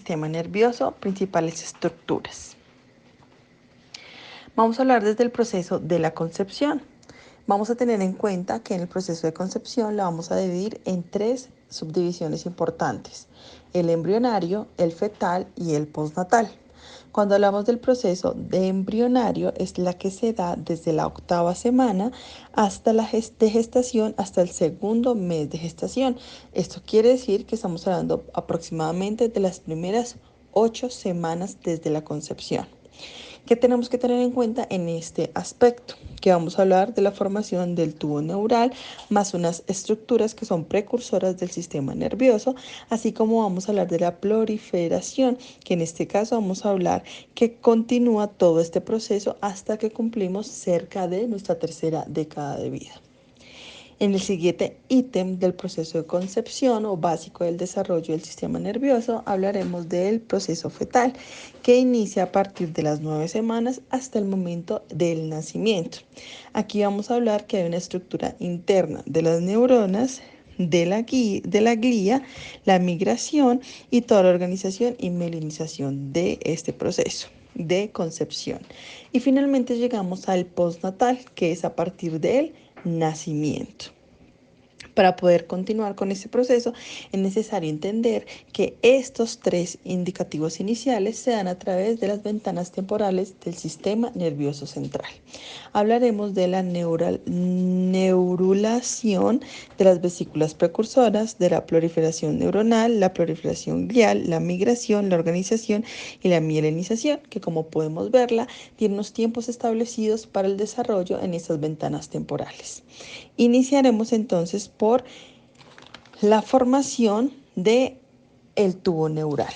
sistema nervioso, principales estructuras. Vamos a hablar desde el proceso de la concepción. Vamos a tener en cuenta que en el proceso de concepción la vamos a dividir en 3 subdivisiones importantes: el embrionario, el fetal y el postnatal. Cuando hablamos del proceso de embrionario, es la que se da desde la 8ª semana hasta la gestación, hasta el 2º mes de gestación. Esto quiere decir que estamos hablando aproximadamente de las primeras 8 semanas desde la concepción. ¿Qué tenemos que tener en cuenta en este aspecto? Que vamos a hablar de la formación del tubo neural, más unas estructuras que son precursoras del sistema nervioso, así como vamos a hablar de la proliferación, que en este caso vamos a hablar que continúa todo este proceso hasta que cumplimos cerca de nuestra 3ª década de vida. En el siguiente ítem del proceso de concepción o básico del desarrollo del sistema nervioso hablaremos del proceso fetal, que inicia a partir de las 9 semanas hasta el momento del nacimiento. Aquí vamos a hablar que hay una estructura interna de las neuronas, de la glía, la migración y toda la organización y mielinización de este proceso de concepción. Y finalmente llegamos al postnatal, que es a partir del nacimiento. Para poder continuar con este proceso es necesario entender que estos 3 indicativos iniciales se dan a través de las ventanas temporales del sistema nervioso central. Hablaremos de la neurulación de las vesículas precursoras, de la proliferación neuronal, la proliferación glial, la migración, la organización y la mielinización, que como podemos verla, tiene unos tiempos establecidos para el desarrollo en estas ventanas temporales. Iniciaremos entonces por la formación del tubo neural.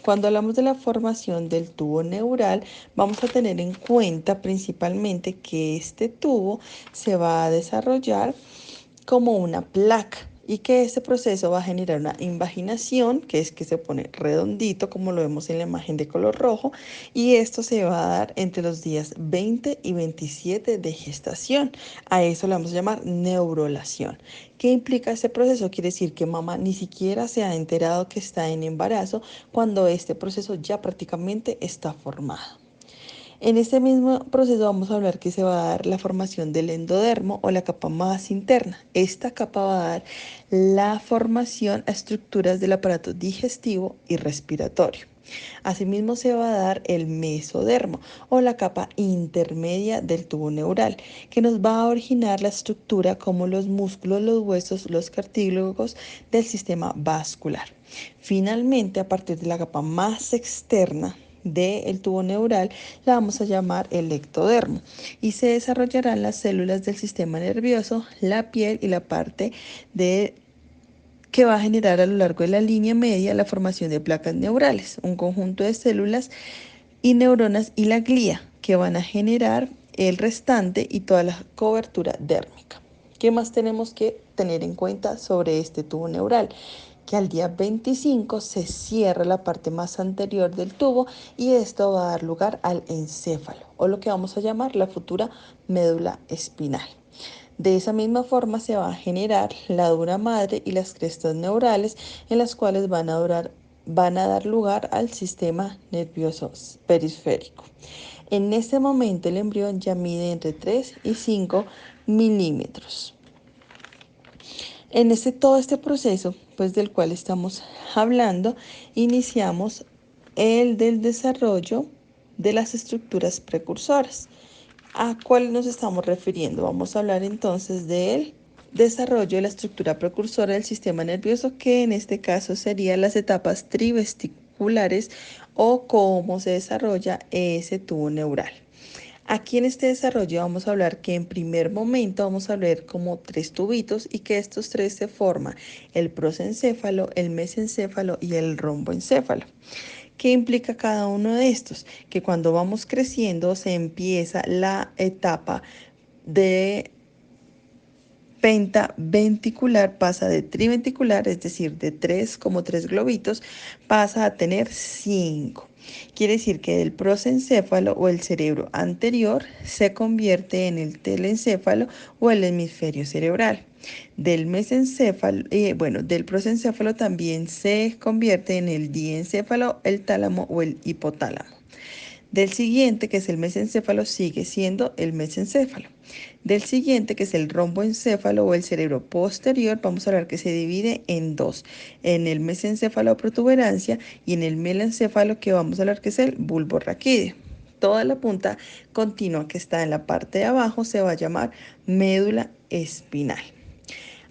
Cuando hablamos de la formación del tubo neural, vamos a tener en cuenta principalmente que este tubo se va a desarrollar como una placa y que este proceso va a generar una invaginación, que es que se pone redondito como lo vemos en la imagen de color rojo, y esto se va a dar entre los días 20 y 27 de gestación. A eso le vamos a llamar neurulación. ¿Qué implica este proceso? Quiere decir que mamá ni siquiera se ha enterado que está en embarazo cuando este proceso ya prácticamente está formado. En este mismo proceso vamos a hablar que se va a dar la formación del endodermo o la capa más interna. Esta capa va a dar la formación a estructuras del aparato digestivo y respiratorio. Asimismo se va a dar el mesodermo o la capa intermedia del tubo neural, que nos va a originar la estructura como los músculos, los huesos, los cartílagos del sistema vascular. Finalmente, a partir de la capa más externa del tubo neural, la vamos a llamar el ectodermo, y se desarrollarán las células del sistema nervioso, la piel y la parte que va a generar a lo largo de la línea media la formación de placas neurales, un conjunto de células y neuronas y la glía, que van a generar el restante y toda la cobertura dérmica. ¿Qué más tenemos que tener en cuenta sobre este tubo neural? Que al día 25 se cierra la parte más anterior del tubo y esto va a dar lugar al encéfalo, o lo que vamos a llamar la futura médula espinal. De esa misma forma se va a generar la dura madre y las crestas neurales, en las cuales van a dar lugar al sistema nervioso periférico. En este momento el embrión ya mide entre 3 y 5 milímetros. En todo este proceso, pues del cual estamos hablando, iniciamos el del desarrollo de las estructuras precursoras. ¿A cuál nos estamos refiriendo? Vamos a hablar entonces del desarrollo de la estructura precursora del sistema nervioso, que en este caso serían las etapas trivesiculares o cómo se desarrolla ese tubo neural. Aquí en este desarrollo vamos a hablar que en primer momento vamos a ver como 3 tubitos y que estos 3 se forman el prosencéfalo, el mesencéfalo y el romboencéfalo. ¿Qué implica cada uno de estos? Que cuando vamos creciendo se empieza la etapa de pentaventricular, pasa de triventricular, es decir, de 3 globitos, pasa a tener 5. Quiere decir que del prosencéfalo o el cerebro anterior se convierte en el telencéfalo o el hemisferio cerebral. Del mesencéfalo, del prosencéfalo también se convierte en el diencéfalo, el tálamo o el hipotálamo. Del siguiente, que es el mesencéfalo, sigue siendo el mesencéfalo. Del siguiente, que es el romboencéfalo o el cerebro posterior, vamos a hablar que se divide en dos, en el mesencéfalo o protuberancia y en el melencéfalo, que vamos a hablar que es el bulbo raquídeo. Toda la punta continua que está en la parte de abajo se va a llamar médula espinal.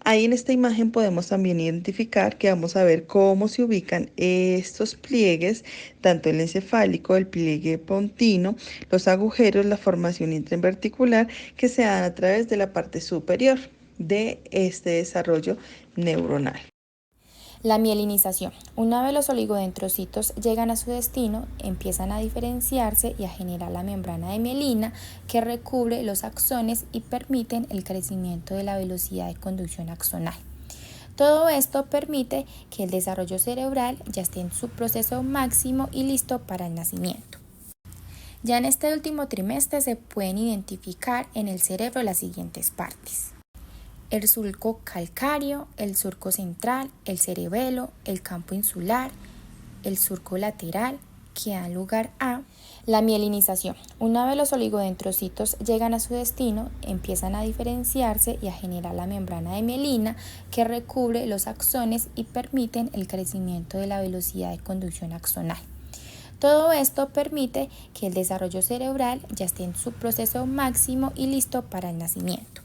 Ahí en esta imagen podemos también identificar que vamos a ver cómo se ubican estos pliegues, tanto el encefálico, el pliegue pontino, los agujeros, la formación intraverticular que se dan a través de la parte superior de este desarrollo neuronal. La mielinización. Una vez los oligodendrocitos llegan a su destino, empiezan a diferenciarse y a generar la membrana de mielina que recubre los axones y permiten el crecimiento de la velocidad de conducción axonal. Todo esto permite que el desarrollo cerebral ya esté en su proceso máximo y listo para el nacimiento. Ya en este último trimestre se pueden identificar en el cerebro las siguientes partes: el surco calcáreo, el surco central, el cerebelo, el campo insular, el surco lateral, que dan lugar a la mielinización. Una vez los oligodendrocitos llegan a su destino, empiezan a diferenciarse y a generar la membrana de mielina que recubre los axones y permiten el crecimiento de la velocidad de conducción axonal. Todo esto permite que el desarrollo cerebral ya esté en su proceso máximo y listo para el nacimiento.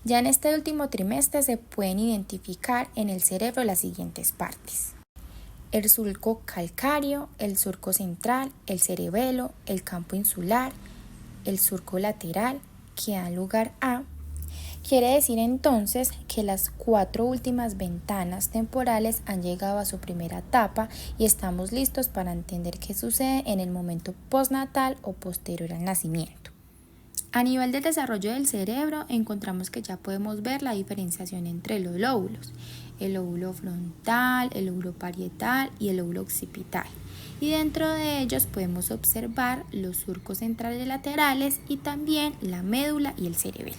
Ya en este último trimestre se pueden identificar en el cerebro las siguientes partes: el surco calcáreo, el surco central, el cerebelo, el campo insular, el surco lateral, que dan lugar a. Quiere decir entonces que las 4 últimas ventanas temporales han llegado a su primera etapa y estamos listos para entender qué sucede en el momento postnatal o posterior al nacimiento. A nivel del desarrollo del cerebro, encontramos que ya podemos ver la diferenciación entre los lóbulos: el lóbulo frontal, el lóbulo parietal y el lóbulo occipital. Y dentro de ellos podemos observar los surcos centrales y laterales y también la médula y el cerebelo.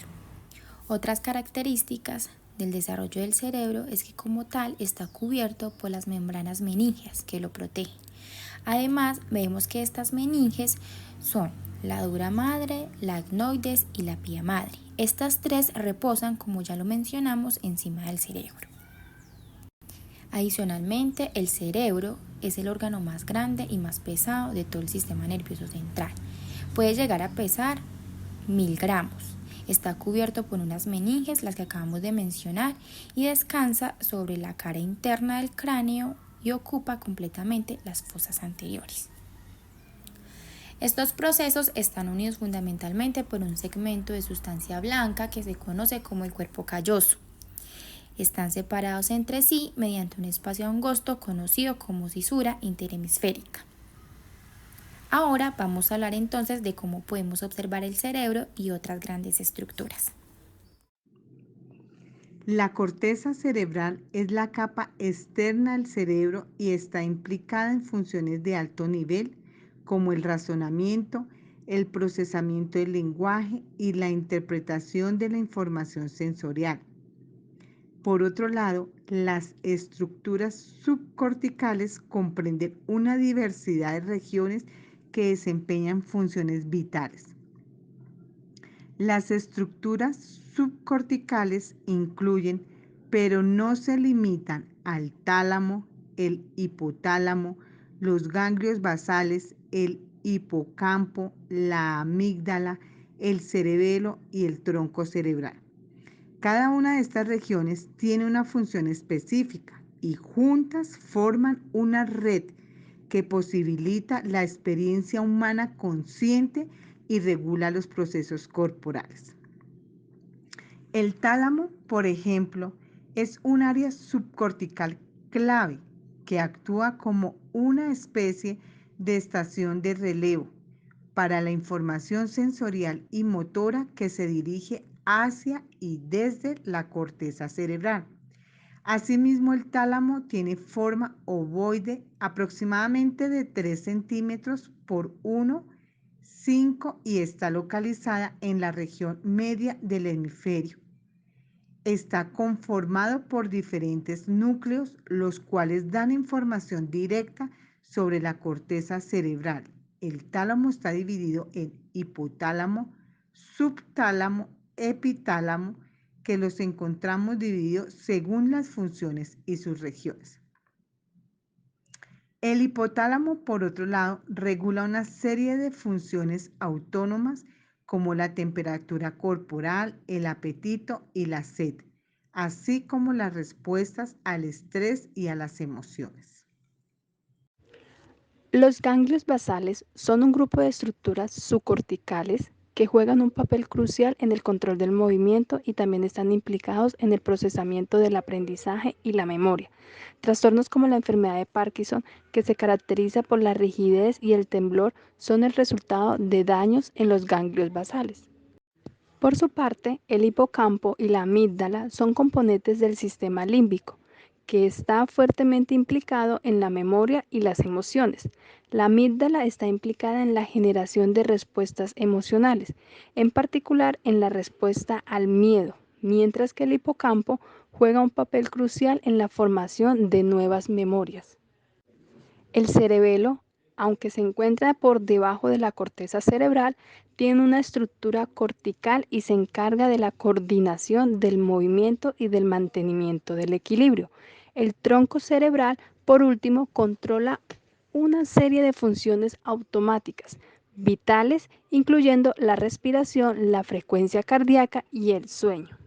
Otras características del desarrollo del cerebro es que como tal está cubierto por las membranas meníngeas que lo protegen. Además, vemos que estas meninges son la dura madre, la acnoides y la pía madre. Estas tres reposan, como ya lo mencionamos, encima del cerebro. Adicionalmente, el cerebro es el órgano más grande y más pesado de todo el sistema nervioso central. Puede llegar a pesar 1000 gramos. Está cubierto por unas meninges, las que acabamos de mencionar, y descansa sobre la cara interna del cráneo y ocupa completamente las fosas anteriores. Estos procesos están unidos fundamentalmente por un segmento de sustancia blanca que se conoce como el cuerpo calloso. Están separados entre sí mediante un espacio angosto conocido como cisura interhemisférica. Ahora vamos a hablar entonces de cómo podemos observar el cerebro y otras grandes estructuras. La corteza cerebral es la capa externa del cerebro y está implicada en funciones de alto nivel como el razonamiento, el procesamiento del lenguaje y la interpretación de la información sensorial. Por otro lado, las estructuras subcorticales comprenden una diversidad de regiones que desempeñan funciones vitales. Las estructuras subcorticales incluyen, pero no se limitan al tálamo, el hipotálamo, los ganglios basales, el hipocampo, la amígdala, el cerebelo y el tronco cerebral. Cada una de estas regiones tiene una función específica y juntas forman una red que posibilita la experiencia humana consciente y regula los procesos corporales. El tálamo, por ejemplo, es un área subcortical clave que actúa como una especie de estación de relevo para la información sensorial y motora que se dirige hacia y desde la corteza cerebral. Asimismo, el tálamo tiene forma ovoide, aproximadamente de 3 centímetros por 1,5 y está localizada en la región media del hemisferio. Está conformado por diferentes núcleos, los cuales dan información directa sobre la corteza cerebral. El tálamo está dividido en hipotálamo, subtálamo, epitálamo, que los encontramos divididos según las funciones y sus regiones. El hipotálamo, por otro lado, regula una serie de funciones autónomas como la temperatura corporal, el apetito y la sed, así como las respuestas al estrés y a las emociones. Los ganglios basales son un grupo de estructuras subcorticales que juegan un papel crucial en el control del movimiento y también están implicados en el procesamiento del aprendizaje y la memoria. Trastornos como la enfermedad de Parkinson, que se caracteriza por la rigidez y el temblor, son el resultado de daños en los ganglios basales. Por su parte, el hipocampo y la amígdala son componentes del sistema límbico, que está fuertemente implicado en la memoria y las emociones. La amígdala está implicada en la generación de respuestas emocionales, en particular en la respuesta al miedo, mientras que el hipocampo juega un papel crucial en la formación de nuevas memorias. El cerebelo, aunque se encuentra por debajo de la corteza cerebral, tiene una estructura cortical y se encarga de la coordinación del movimiento y del mantenimiento del equilibrio. El tronco cerebral, por último, controla una serie de funciones automáticas, vitales, incluyendo la respiración, la frecuencia cardíaca y el sueño.